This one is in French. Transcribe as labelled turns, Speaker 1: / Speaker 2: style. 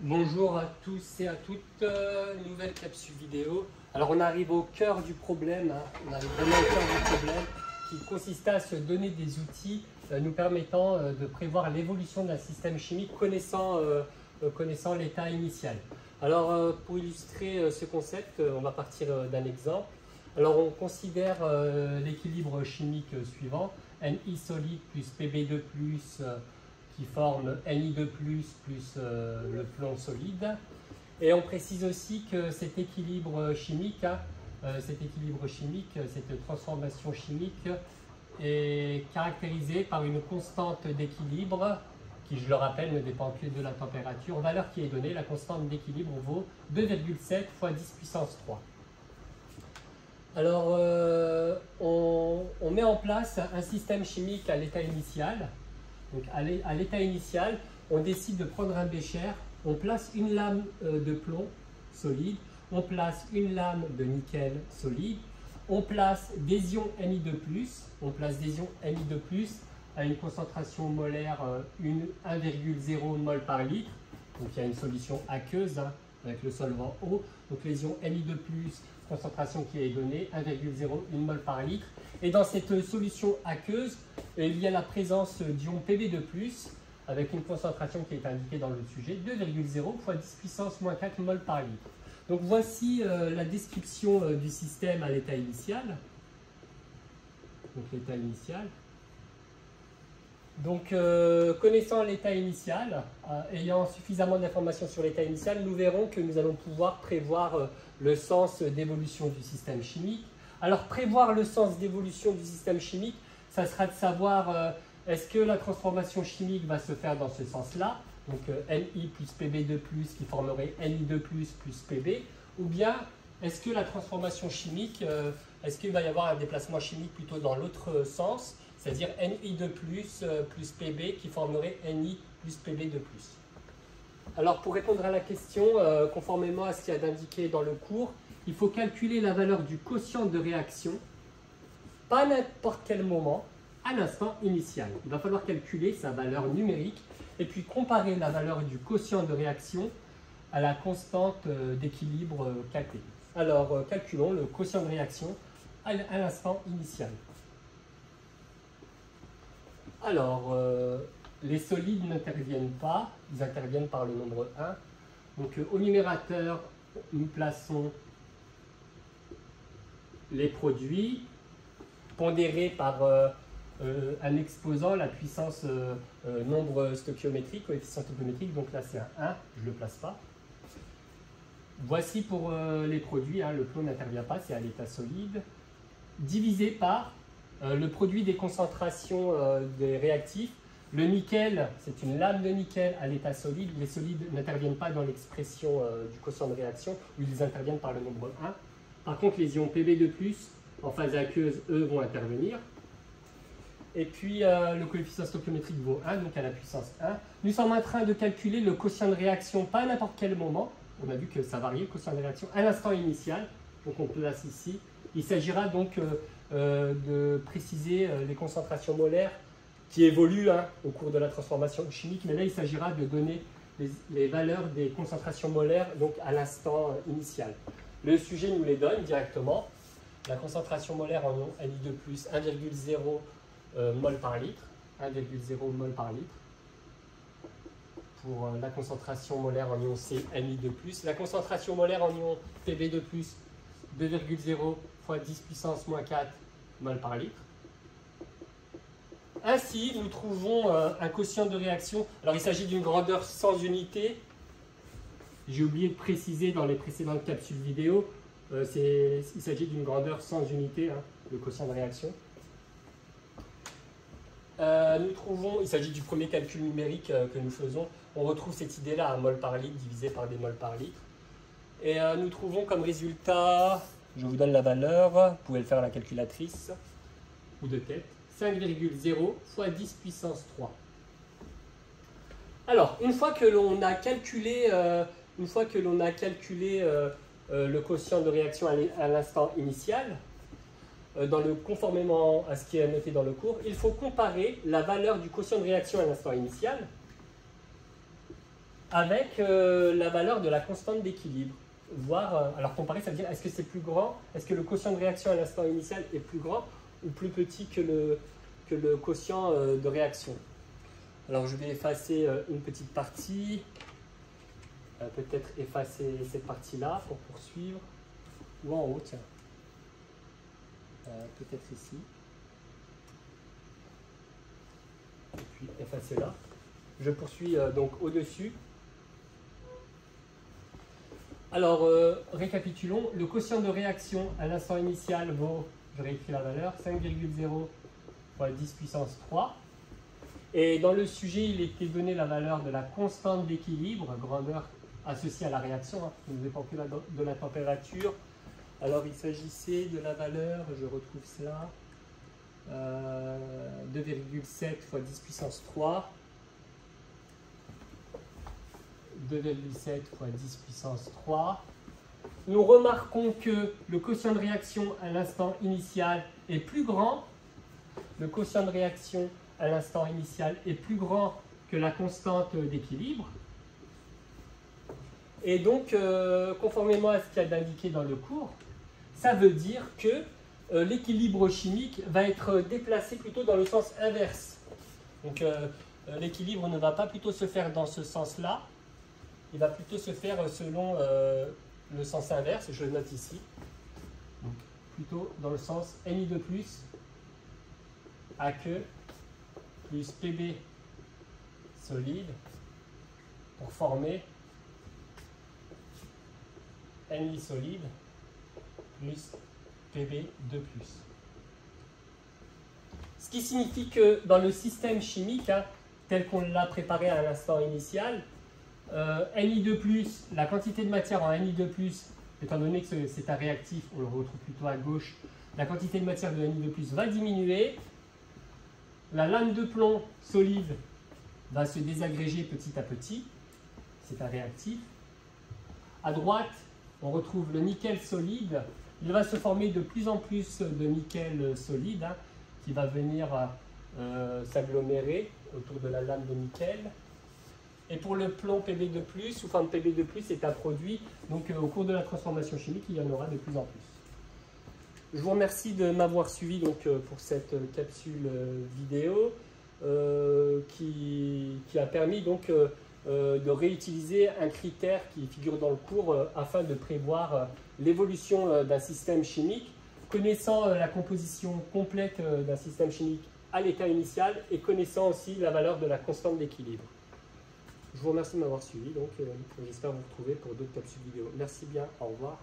Speaker 1: Bonjour à tous et à toutes, nouvelle capsule vidéo. Alors on arrive au cœur du problème, on arrive vraiment au cœur du problème qui consistait à se donner des outils nous permettant de prévoir l'évolution d'un système chimique connaissant l'état initial. Alors pour illustrer ce concept, on va partir d'un exemple. Alors on considère l'équilibre chimique suivant, Ni solide plus Pb2+, qui forme Ni2+, plus le plomb solide. Et on précise aussi que cet équilibre chimique, cette transformation chimique est caractérisée par une constante d'équilibre qui, je le rappelle, ne dépend que de la température. Valeur qui est donnée, la constante d'équilibre vaut 2,7 fois 10 puissance 3. Alors, on met en place un système chimique à l'état initial. Donc à l'état initial, on décide de prendre un bécher, on place une lame de plomb solide, on place une lame de nickel solide, on place des ions Ni2+, à une concentration molaire 1,0 mol par litre. Donc il y a une solution aqueuse avec le solvant eau. Donc les ions Ni2+, concentration qui est donnée 1,01 mol par litre. Et dans cette solution aqueuse, il y a la présence d'ions Pb2+, avec une concentration qui est indiquée dans le sujet, 2,0 fois 10 puissance moins 4 mol par litre. Donc voici la description du système à l'état initial. Donc l'état initial. Donc connaissant l'état initial, ayant suffisamment d'informations sur l'état initial, nous verrons que nous allons pouvoir prévoir le sens d'évolution du système chimique. Alors prévoir le sens d'évolution du système chimique, ça sera de savoir est-ce que la transformation chimique va se faire dans ce sens-là, donc Ni plus Pb2+, qui formerait Ni2+, plus Pb, ou bien est-ce que la transformation chimique, est-ce qu'il va y avoir un déplacement chimique plutôt dans l'autre sens, c'est-à-dire Ni2+, plus Pb qui formerait Ni plus Pb2+. Alors pour répondre à la question, conformément à ce qu'il y a d'indiqué dans le cours, il faut calculer la valeur du quotient de réaction, pas à n'importe quel moment, à l'instant initial. Il va falloir calculer sa valeur numérique et puis comparer la valeur du quotient de réaction à la constante d'équilibre Kp. Alors calculons le quotient de réaction à l'instant initial. Alors, les solides n'interviennent pas, ils interviennent par le nombre 1. Donc au numérateur, nous plaçons les produits pondérés par un exposant, la puissance nombre stoichiométrique, coefficient stoichiométrique, donc là c'est un 1, je ne le place pas. Voici pour les produits, le plomb n'intervient pas, c'est à l'état solide, divisé par le produit des concentrations des réactifs. Le nickel, c'est une lame de nickel à l'état solide, les solides n'interviennent pas dans l'expression du quotient de réaction, où ils interviennent par le nombre 1. Par contre, les ions Pb2+, en phase aqueuse, eux, vont intervenir. Et puis, le coefficient stoichiométrique vaut 1, donc à la puissance 1. Nous sommes en train de calculer le quotient de réaction, pas à n'importe quel moment. On a vu que ça variait, le quotient de réaction, à l'instant initial. Donc, on place ici. Il s'agira donc de préciser les concentrations molaires qui évoluent au cours de la transformation chimique. Mais là, il s'agira de donner les valeurs des concentrations molaires donc à l'instant initial. Le sujet nous les donne directement. La concentration molaire en ion Ni2+, 1,0 mol par litre. 1,0 mol par litre. Pour la concentration molaire en ion C, Ni2+. La concentration molaire en ion Pb2+, 2,0 fois 10 puissance moins 4 mol par litre. Ainsi, nous trouvons un quotient de réaction. Alors, il s'agit d'une grandeur sans unité. J'ai oublié de préciser dans les précédentes capsules vidéo, il s'agit d'une grandeur sans unité, le quotient de réaction. Il s'agit du premier calcul numérique que nous faisons. On retrouve cette idée-là à mol par litre divisé par des mols par litre. Et nous trouvons comme résultat, je vous donne la valeur, vous pouvez le faire à la calculatrice ou de tête, 5,0 fois 10 puissance 3. Alors, une fois que l'on a calculé, le quotient de réaction à l'instant initial, conformément à ce qui est noté dans le cours, il faut comparer la valeur du quotient de réaction à l'instant initial avec la valeur de la constante d'équilibre. Voir, alors comparer, ça veut dire est-ce que c'est plus grand, est-ce que le quotient de réaction à l'instant initial est plus grand ou plus petit que le quotient de réaction. Alors je vais effacer une petite partie, peut-être effacer cette partie-là pour poursuivre, ou en haut, tiens, peut-être ici, et puis effacer là. Je poursuis donc au-dessus. Alors, récapitulons, le quotient de réaction à l'instant initial vaut, je réécris la valeur, 5,0 fois 10 puissance 3. Et dans le sujet, il était donné la valeur de la constante d'équilibre, grandeur associée à la réaction, hein. Vous n'avez pas pris de la température. Alors, il s'agissait de la valeur, je retrouve cela, 2,7 fois 10 puissance 3. 2,7 fois 10 puissance 3. Nous remarquons que le quotient de réaction à l'instant initial est plus grand. Le quotient de réaction à l'instant initial est plus grand que la constante d'équilibre. Et donc, conformément à ce qu'il y a indiqué dans le cours, ça veut dire que l'équilibre chimique va être déplacé plutôt dans le sens inverse. Donc, l'équilibre ne va pas plutôt se faire dans ce sens-là, il va plutôt se faire selon le sens inverse, je le note ici. Donc, plutôt dans le sens Ni de plus AQ plus Pb solide pour former Ni solide plus Pb de plus. Ce qui signifie que dans le système chimique, hein, tel qu'on l'a préparé à l'instant initial, Ni2+, la quantité de matière en Ni2+, étant donné que c'est un réactif, on le retrouve plutôt à gauche, la quantité de matière de Ni2+, va diminuer, la lame de plomb solide va se désagréger petit à petit, c'est un réactif. À droite, on retrouve le nickel solide, il va se former de plus en plus de nickel solide, hein, qui va venir s'agglomérer autour de la lame de nickel. Et pour le plomb Pb2+, sous forme Pb2+, c'est un produit, donc au cours de la transformation chimique, il y en aura de plus en plus. Je vous remercie de m'avoir suivi donc, pour cette capsule vidéo qui a permis donc, de réutiliser un critère qui figure dans le cours afin de prévoir l'évolution d'un système chimique, connaissant la composition complète d'un système chimique à l'état initial et connaissant aussi la valeur de la constante d'équilibre. Je vous remercie de m'avoir suivi, donc j'espère vous retrouver pour d'autres capsules vidéo. Merci bien, au revoir.